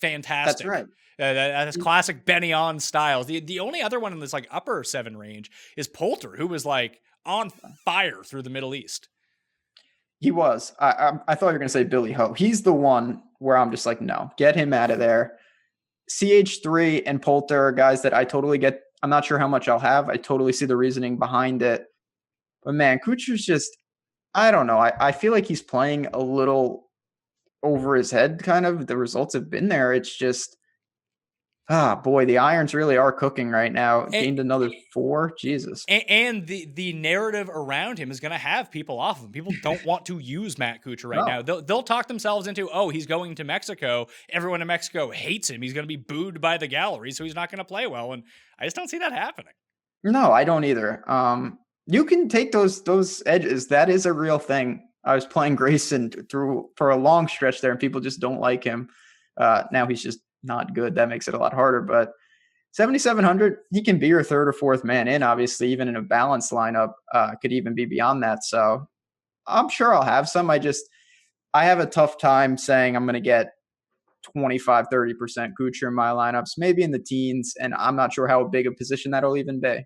Speaker 3: fantastic.
Speaker 4: That's right.
Speaker 3: That's classic Benny on styles. The only other one in this like upper 7 range is Poulter, who was like on fire through the Middle East.
Speaker 4: He was. I thought you were going to say Billy Ho. He's the one where I'm just like, no, get him out of there. CH3 and Poulter are guys that I totally get. I'm not sure how much I'll have. I totally see the reasoning behind it. But man, Kuchar's just, I don't know. I feel like he's playing a little over his head, kind of. The results have been there. It's just, boy, the irons really are cooking right now. Gained another 4. Jesus.
Speaker 3: And the narrative around him is going to have people off of him. People don't want to use Matt Kuchar right now. They'll talk themselves into, oh, he's going to Mexico. Everyone in Mexico hates him. He's going to be booed by the gallery, so he's not going to play well. And I just don't see that happening.
Speaker 4: No, I don't either. You can take those edges. That is a real thing. I was playing Grayson through for a long stretch there, and people just don't like him. Now he's just not good. That makes it a lot harder. But 7,700, he can be your third or fourth man in, obviously, even in a balanced lineup, could even be beyond that. So I'm sure I'll have some. I have a tough time saying I'm going to get 25, 30% Kuchar in my lineups, maybe in the teens. And I'm not sure how big a position that'll even be.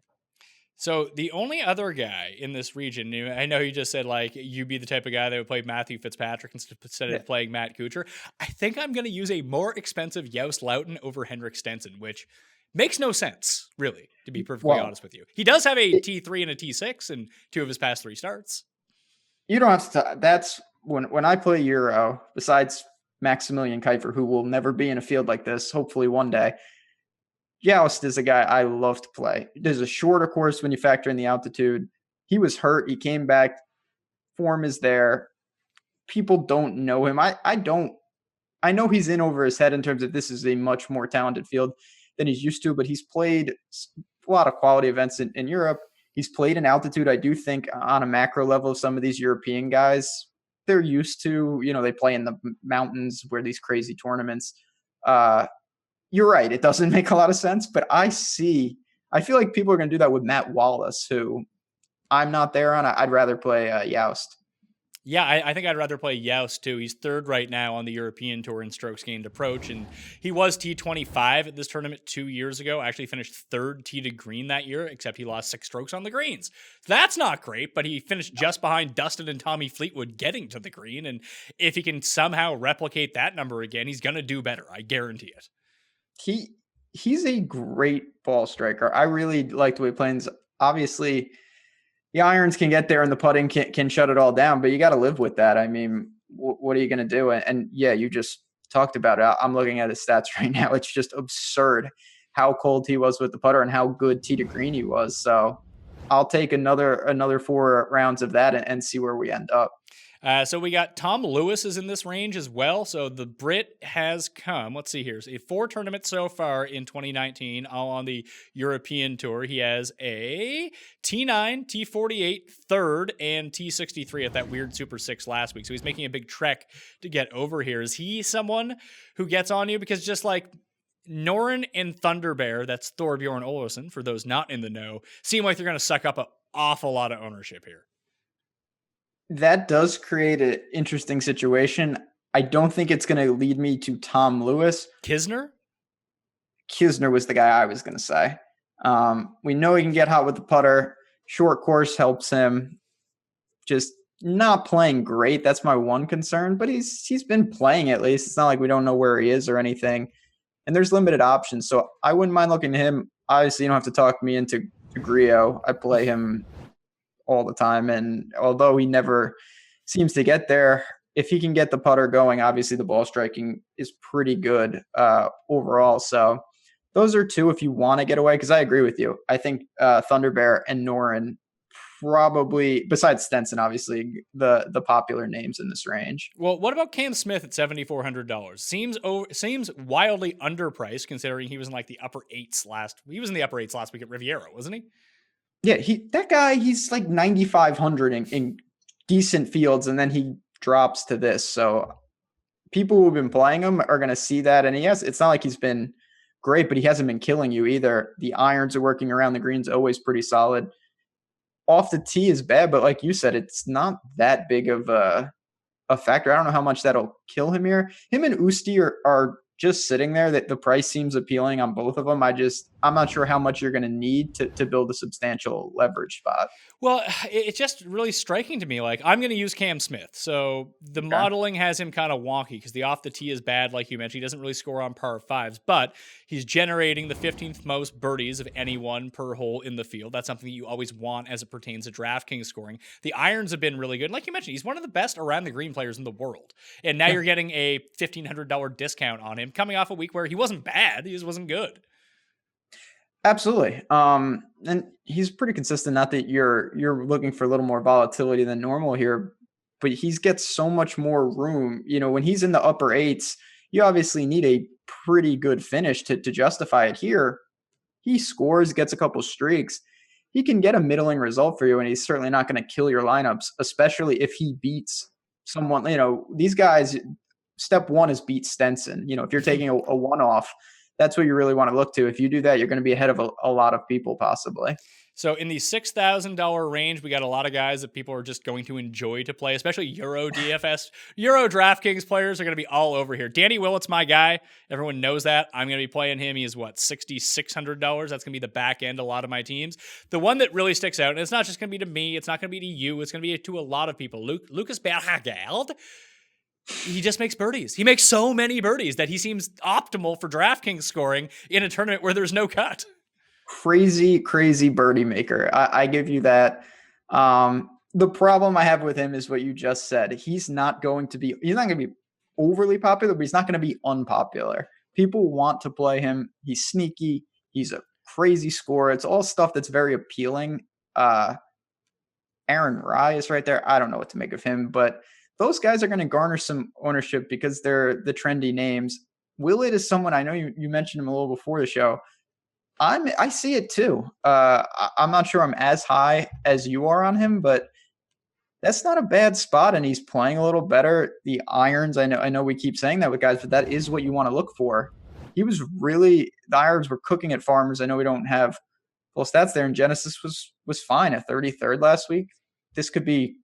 Speaker 3: So the only other guy in this region, I know you just said like you'd be the type of guy that would play Matthew Fitzpatrick instead of playing Matt Kuchar. I think I'm going to use a more expensive Joost Luiten over Henrik Stenson, which makes no sense, really, to be perfectly honest with you. He does have a T3 and a T6 in 2 of his past 3 starts.
Speaker 4: You don't have to. That's when I play Euro, besides Maximilian Kiefer, who will never be in a field like this, hopefully one day. Joust is a guy I love to play. There's a shorter course when you factor in the altitude. He was hurt. He came back. Form is there. People don't know him. I know he's in over his head in terms of this is a much more talented field than he's used to, but he's played a lot of quality events in Europe. He's played in altitude. I do think on a macro level, some of these European guys, they're used to, they play in the mountains where these crazy tournaments. You're right. It doesn't make a lot of sense, but I feel like people are going to do that with Matt Wallace, who I'm not there on. I'd rather play Joust.
Speaker 3: Yeah, I think I'd rather play Joust too. He's 3rd right now on the European Tour in strokes gained approach, and he was T25 at this tournament 2 years ago. Actually finished 3rd tee to green that year, except he lost 6 strokes on the greens. So that's not great, but he finished just behind Dustin and Tommy Fleetwood getting to the green, and if he can somehow replicate that number again, he's going to do better. I guarantee it.
Speaker 4: He's a great ball striker. I really like the way he plays. Obviously, the irons can get there and the putting can shut it all down, but you got to live with that. I mean, what are you going to do? And yeah, you just talked about it. I'm looking at his stats right now. It's just absurd how cold he was with the putter and how good tee to green he was. So I'll take another 4 rounds of that and see where we end up.
Speaker 3: So we got Tom Lewis is in this range as well. So the Brit has come. Let's see here. So 4 tournaments so far in 2019, all on the European Tour. He has a T9, T48, 3rd, and T63 at that weird Super 6 last week. So he's making a big trek to get over here. Is he someone who gets on you? Because just like Noren and Thunderbear, that's Thorbjorn Olesen, for those not in the know, seem like they're going to suck up an awful lot of ownership here.
Speaker 4: That does create an interesting situation. I don't think it's going to lead me to Tom Lewis.
Speaker 3: Kisner
Speaker 4: was the guy I was going to say. We know he can get hot with the putter. Short course helps him. Just not playing great. That's my one concern, but he's been playing at least. It's not like we don't know where he is or anything. And there's limited options. So I wouldn't mind looking at him. Obviously, you don't have to talk me into Grillo. I play him all the time. And although he never seems to get there, if he can get the putter going, obviously the ball striking is pretty good overall. So those are 2 if you want to get away, because I agree with you. I think Thunderbear and Noren probably, besides Stenson, obviously, the popular names in this range.
Speaker 3: Well, what about Cam Smith at $7,400? Seems wildly underpriced considering he was in like the upper 8s he was in the upper 8s last week at Riviera, wasn't he?
Speaker 4: Yeah, he's like 9,500 in decent fields, and then he drops to this. So people who've been playing him are going to see that. And it's not like he's been great, but he hasn't been killing you either. The irons are working around the greens, always pretty solid. Off the tee is bad, but like you said, it's not that big of a factor. I don't know how much that'll kill him here. Him and Usti are just sitting there, that the price seems appealing on both of them. I'm not sure how much you're going to need to build a substantial leverage spot.
Speaker 3: Well, it's just really striking to me. Like, I'm going to use Cam Smith. So the modeling has him kind of wonky because the off the tee is bad, like you mentioned. He doesn't really score on par fives, but he's generating the 15th most birdies of anyone per hole in the field. That's something that you always want as it pertains to DraftKings scoring. The irons have been really good. Like you mentioned, he's one of the best around the green players in the world. And now you're getting a $1,500 discount on him coming off a week where he wasn't bad. He just wasn't good.
Speaker 4: Absolutely. And he's pretty consistent. Not that you're looking for a little more volatility than normal here, but he gets so much more room. When he's in the upper eights, you obviously need a pretty good finish to justify it here. He scores, gets a couple streaks. He can get a middling result for you, and he's certainly not going to kill your lineups, especially if he beats someone. These guys, step one is beat Stenson. If you're taking a one-off, that's what you really want to look to. If you do that, you're going to be ahead of a lot of people possibly.
Speaker 3: So in the $6,000 range, we got a lot of guys that people are just going to enjoy to play, especially Euro DFS. Euro DraftKings players are going to be all over here. Danny Willett's my guy. Everyone knows that. I'm going to be playing him. He is $6,600. That's going to be the back end of a lot of my teams. The one that really sticks out, and it's not just going to be to me, it's not going to be to you, it's going to be to a lot of people. Lucas Bergeld. He just makes birdies. He makes so many birdies that he seems optimal for DraftKings scoring in a tournament where there's no cut.
Speaker 4: Crazy birdie maker. I give you that. The problem I have with him is what you just said. He's not going to be overly popular, but he's not going to be unpopular. People want to play him. He's sneaky. He's a crazy scorer. It's all stuff that's very appealing. Aaron Rye is right there. I don't know what to make of him, but those guys are going to garner some ownership because they're the trendy names. Willett is someone, I know you mentioned him a little before the show. I see it too. I'm not sure I'm as high as you are on him, but that's not a bad spot, and he's playing a little better. The irons, I know we keep saying that with guys, but that is what you want to look for. The irons were cooking at Farmers. I know we don't have full stats there, and Genesis was fine at 33rd last week. This could be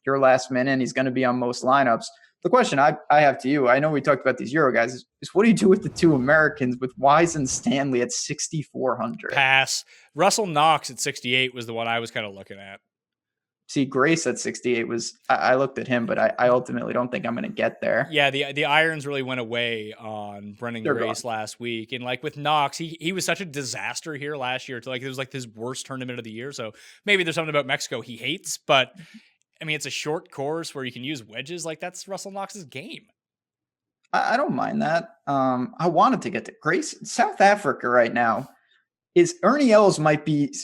Speaker 4: your last minute, and he's going to be on most lineups. The question I have to you, I know we talked about these Euro guys, is what do you do with the two Americans with Wise and Stanley at 6,400?
Speaker 3: Pass. Russell Knox at 68 was the one I was kind of looking at.
Speaker 4: See, Grace at 68 I looked at him, but I ultimately don't think I'm going to get there.
Speaker 3: Yeah, the irons really went away on Brendan Grace last week. And like with Knox, he was such a disaster here last year. It was like his worst tournament of the year. So maybe there's something about Mexico he hates, but I mean, it's a short course where you can use wedges. Like, that's Russell Knox's game.
Speaker 4: I don't mind that. I wanted to get to Grace. South Africa right now Ernie Els might be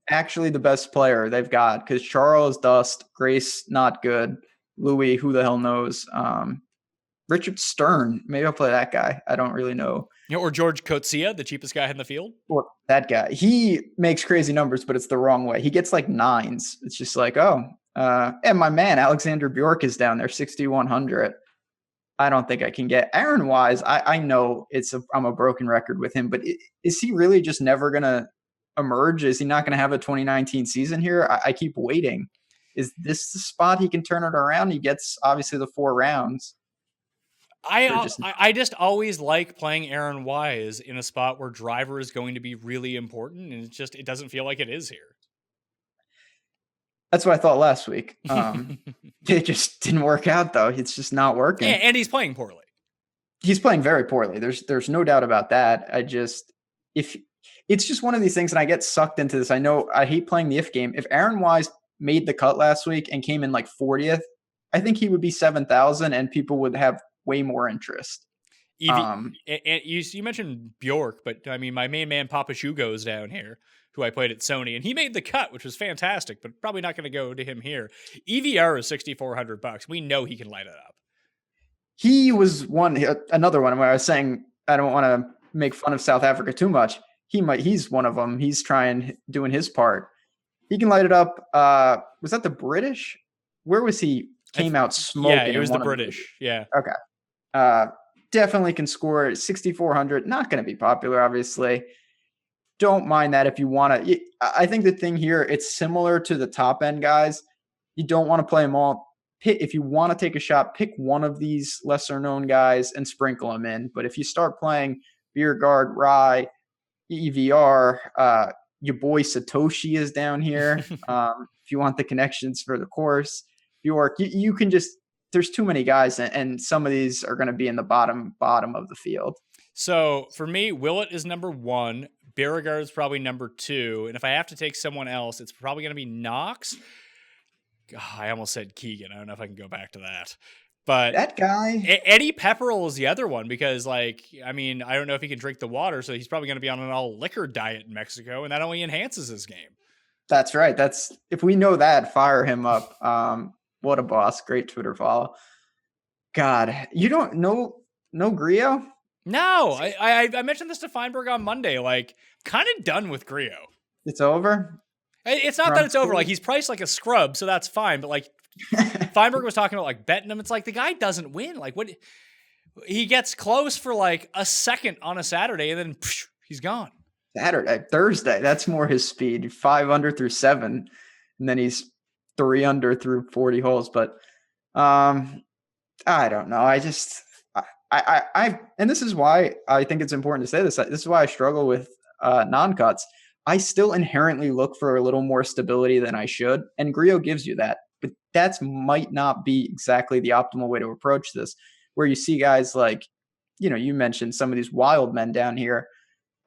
Speaker 4: actually the best player they've got, because Charles, dust. Grace, not good. Louis, who the hell knows? Richard Stern, maybe I'll play that guy. I don't really know.
Speaker 3: Or George Coetzee, the cheapest guy in the field.
Speaker 4: Or that guy. He makes crazy numbers, but it's the wrong way. He gets like nines. It's just like, and my man, Alexander Bjork, is down there, 6,100. I don't think I can get Aaron Wise. I know I'm a broken record with him, but is he really just never going to emerge? Is he not going to have a 2019 season here? I keep waiting. Is this the spot he can turn it around? He gets obviously the 4 rounds.
Speaker 3: I just always like playing Aaron Wise in a spot where driver is going to be really important, and it doesn't feel like it is here.
Speaker 4: That's what I thought last week. It just didn't work out, though. It's just not working.
Speaker 3: And he's playing poorly.
Speaker 4: He's playing very poorly. There's no doubt about that. If it's just one of these things, and I get sucked into this. I know I hate playing the if game. If Aaron Wise made the cut last week and came in like 40th, I think he would be 7,000, and people would have way more interest.
Speaker 3: And you mentioned Bjork, but I mean, my main man Papa Shugo's down here, who I played at Sony, and he made the cut, which was fantastic, but probably not going to go to him here. EVR is $6,400. We know he can light it up. He was
Speaker 4: another one where I was saying I don't want to make fun of South Africa too much. He's one of them. He's doing his part. He can light it up. Was that the British? Where was he? Came out smoking.
Speaker 3: Yeah, it was the British. Yeah.
Speaker 4: Okay. Definitely can score 6,400. Not going to be popular, obviously. Don't mind that if you want to. I think the thing here, it's similar to the top end guys. You don't want to play them all if you want to take a shot, pick one of these lesser known guys and sprinkle them in. But if you start playing Biergaard, Rye, EVR, your boy Satoshi is down here. If you want the connections for the course, Bjork, you can just, there's too many guys, and some of these are going to be in the bottom of the field.
Speaker 3: So for me, Willett is number 1. Beauregard is probably number 2. And if I have to take someone else, it's probably going to be Knox. I almost said Keegan. I don't know if I can go back to that. But
Speaker 4: that guy,
Speaker 3: Eddie Pepperell is the other one because, like, I mean, I don't know if he can drink the water, so he's probably going to be on an all liquor diet in Mexico, and that only enhances his game.
Speaker 4: That's right. If we know that, fire him up. What a boss! Great Twitter follow. God, you don't know Griot?
Speaker 3: No, I mentioned this to Feinberg on Monday. Like, kind of done with Griot.
Speaker 4: It's over.
Speaker 3: It's not that it's over. Like, he's priced like a scrub, so that's fine. But like, Feinberg was talking about like betting him. It's like the guy doesn't win. Like, what? He gets close for like a second on a Saturday, and then he's gone.
Speaker 4: Thursday. That's more his speed. 5 under through 7, and then he's 3 under through 40 holes. But I don't know. I and this is why I think it's important to say this. This is why I struggle with non-cuts. I still inherently look for a little more stability than I should, and Griot gives you that. But that might not be exactly the optimal way to approach this, where you see guys like, you mentioned some of these wild men down here.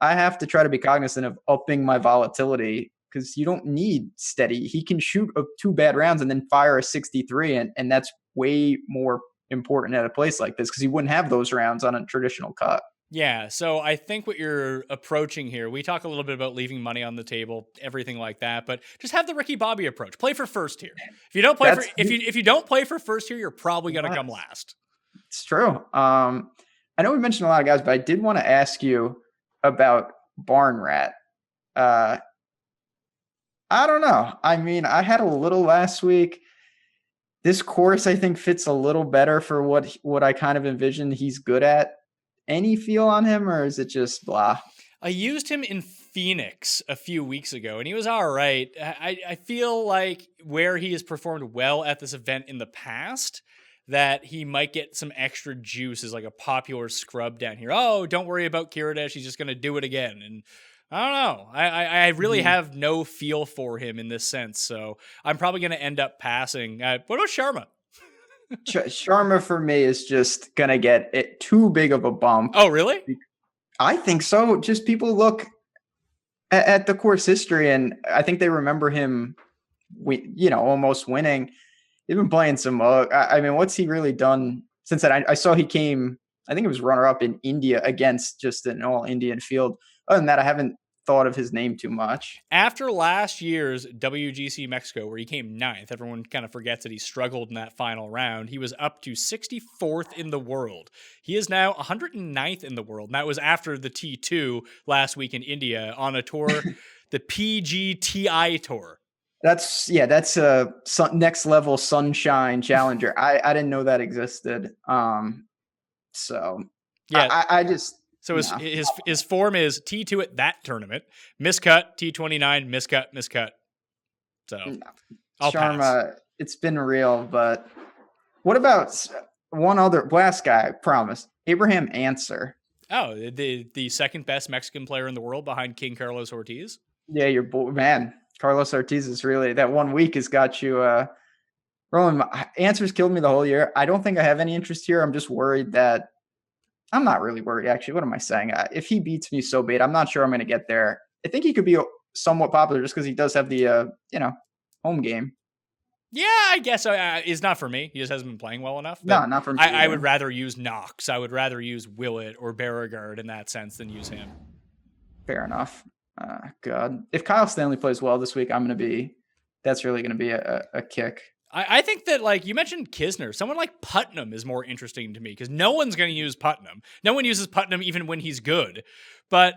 Speaker 4: I have to try to be cognizant of upping my volatility because you don't need steady. He can shoot 2 bad rounds and then fire a 63, and that's way more important at a place like this because he wouldn't have those rounds on a traditional cut.
Speaker 3: Yeah, so I think what you're approaching here, we talk a little bit about leaving money on the table, everything like that, but just have the Ricky Bobby approach. Play for first here. If you don't play if you don't play for first here, you're probably going to come last.
Speaker 4: It's true. I know we mentioned a lot of guys, but I did want to ask you about Barn Rat. I don't know. I mean, I had a little last week. This course, I think, fits a little better for what I kind of envisioned he's good at. Any feel on him, or is it just blah?
Speaker 3: I used him in Phoenix a few weeks ago, and he was all right. I feel like where he has performed well at this event in the past, that he might get some extra juice as like a popular scrub down here. Oh, don't worry about Kiridesh. He's just going to do it again. And I don't know. I really have no feel for him in this sense. So I'm probably going to end up passing. What about Sharma?
Speaker 4: Sharma for me is just going to get it too big of a bump.
Speaker 3: Oh, really?
Speaker 4: I think so. Just people look at the course history, and I think they remember him, almost winning. He's been playing some. I mean, what's he really done since that? I saw he came. I think it was runner-up in India against just an all-Indian field. Other than that, I haven't thought of his name too much.
Speaker 3: After last year's WGC Mexico, where he came 9th, everyone kind of forgets that he struggled in that final round. He was up to 64th in the world. He is now 109th in the world. And that was after the T2 last week in India on a tour, the PGTI Tour.
Speaker 4: That's a next level sunshine challenger. I didn't know that existed. So yeah, I just.
Speaker 3: So his form is T2 at that tournament, miscut, T29, miscut. So I'll
Speaker 4: Sharma,
Speaker 3: pass.
Speaker 4: It's been real, but what about one other last guy? I promise, Abraham Answer.
Speaker 3: Oh, the second best Mexican player in the world behind King Carlos Ortiz.
Speaker 4: Yeah, your boy, man. Carlos Ortiz is really, that 1 week has got you rolling. Answer's killed me the whole year. I don't think I have any interest here. I'm just worried that. I'm not really worried, actually. What am I saying? If he beats me, so be it. I'm not sure I'm going to get there. I think he could be somewhat popular just because he does have the, home game.
Speaker 3: Yeah, I guess it's not for me. He just hasn't been playing well enough.
Speaker 4: No, not for me.
Speaker 3: I would rather use Knox. I would rather use Willett or Beauregard in that sense than use him.
Speaker 4: Fair enough. God. If Kyle Stanley plays well this week, that's really going to be a kick.
Speaker 3: I think that, like, you mentioned Kisner. Someone like Putnam is more interesting to me because no one's going to use Putnam. No one uses Putnam even when he's good. But,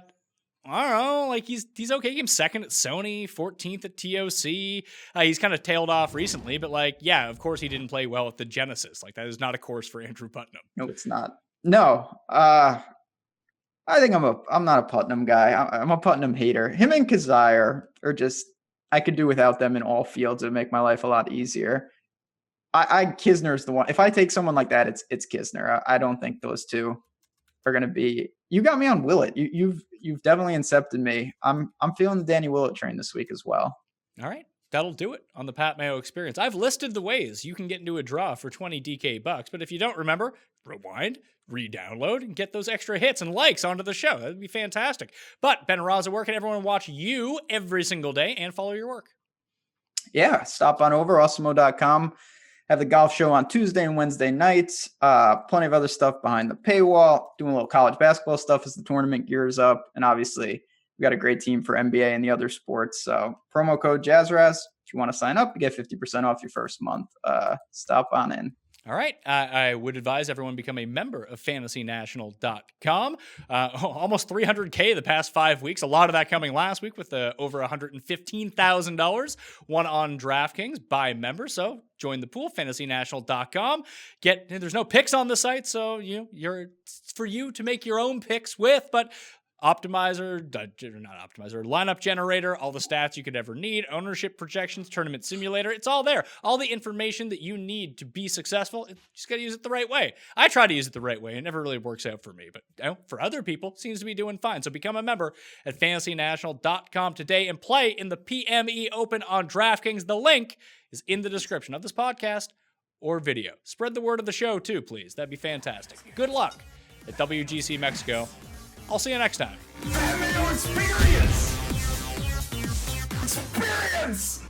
Speaker 3: I don't know, like, he's okay. He came 2nd at Sony, 14th at TOC. He's kind of tailed off recently, but, like, yeah, of course he didn't play well at the Genesis. Like, that is not a course for Andrew Putnam.
Speaker 4: No, it's not. No. I think I'm not a Putnam guy. I'm a Putnam hater. Him and Kazire are just, I could do without them in all fields. It would make my life a lot easier. Kisner's the one. If I take someone like that, it's Kisner. I don't think those two are going to be. You got me on Willett. You've definitely incepted me. I'm feeling the Danny Willett train this week as well.
Speaker 3: All right. That'll do it on the Pat Mayo Experience. I've listed the ways you can get into a draw for 20 DK bucks, but if you don't remember, rewind, re-download, and get those extra hits and likes onto the show. That'd be fantastic. But Ben Rasa, where can everyone watch you every single day and follow your work?
Speaker 4: Yeah, stop on over, awesemo.com. Have the golf show on Tuesday and Wednesday nights. Plenty of other stuff behind the paywall. Doing a little college basketball stuff as the tournament gears up. And obviously, we got a great team for NBA and the other sports. So promo code JazzRaz. If you want to sign up, you get 50% off your first month. Stop on in.
Speaker 3: All right. I would advise everyone become a member of fantasynational.com. Almost $300K the past 5 weeks. A lot of that coming last week with over $115,000 won on DraftKings by members. So join the pool, fantasynational.com. There's no picks on the site, so it's for you to make your own picks with, but lineup generator, all the stats you could ever need, ownership projections, tournament simulator. It's all there. All the information that you need to be successful. You just got to use it the right way. I try to use it the right way. It never really works out for me, but for other people, it seems to be doing fine. So become a member at fantasynational.com today and play in the PME Open on DraftKings. The link is in the description of this podcast or video. Spread the word of the show too, please. That'd be fantastic. Good luck at WGC Mexico. I'll see you next time.
Speaker 2: Pat Mayo Experience! Experience!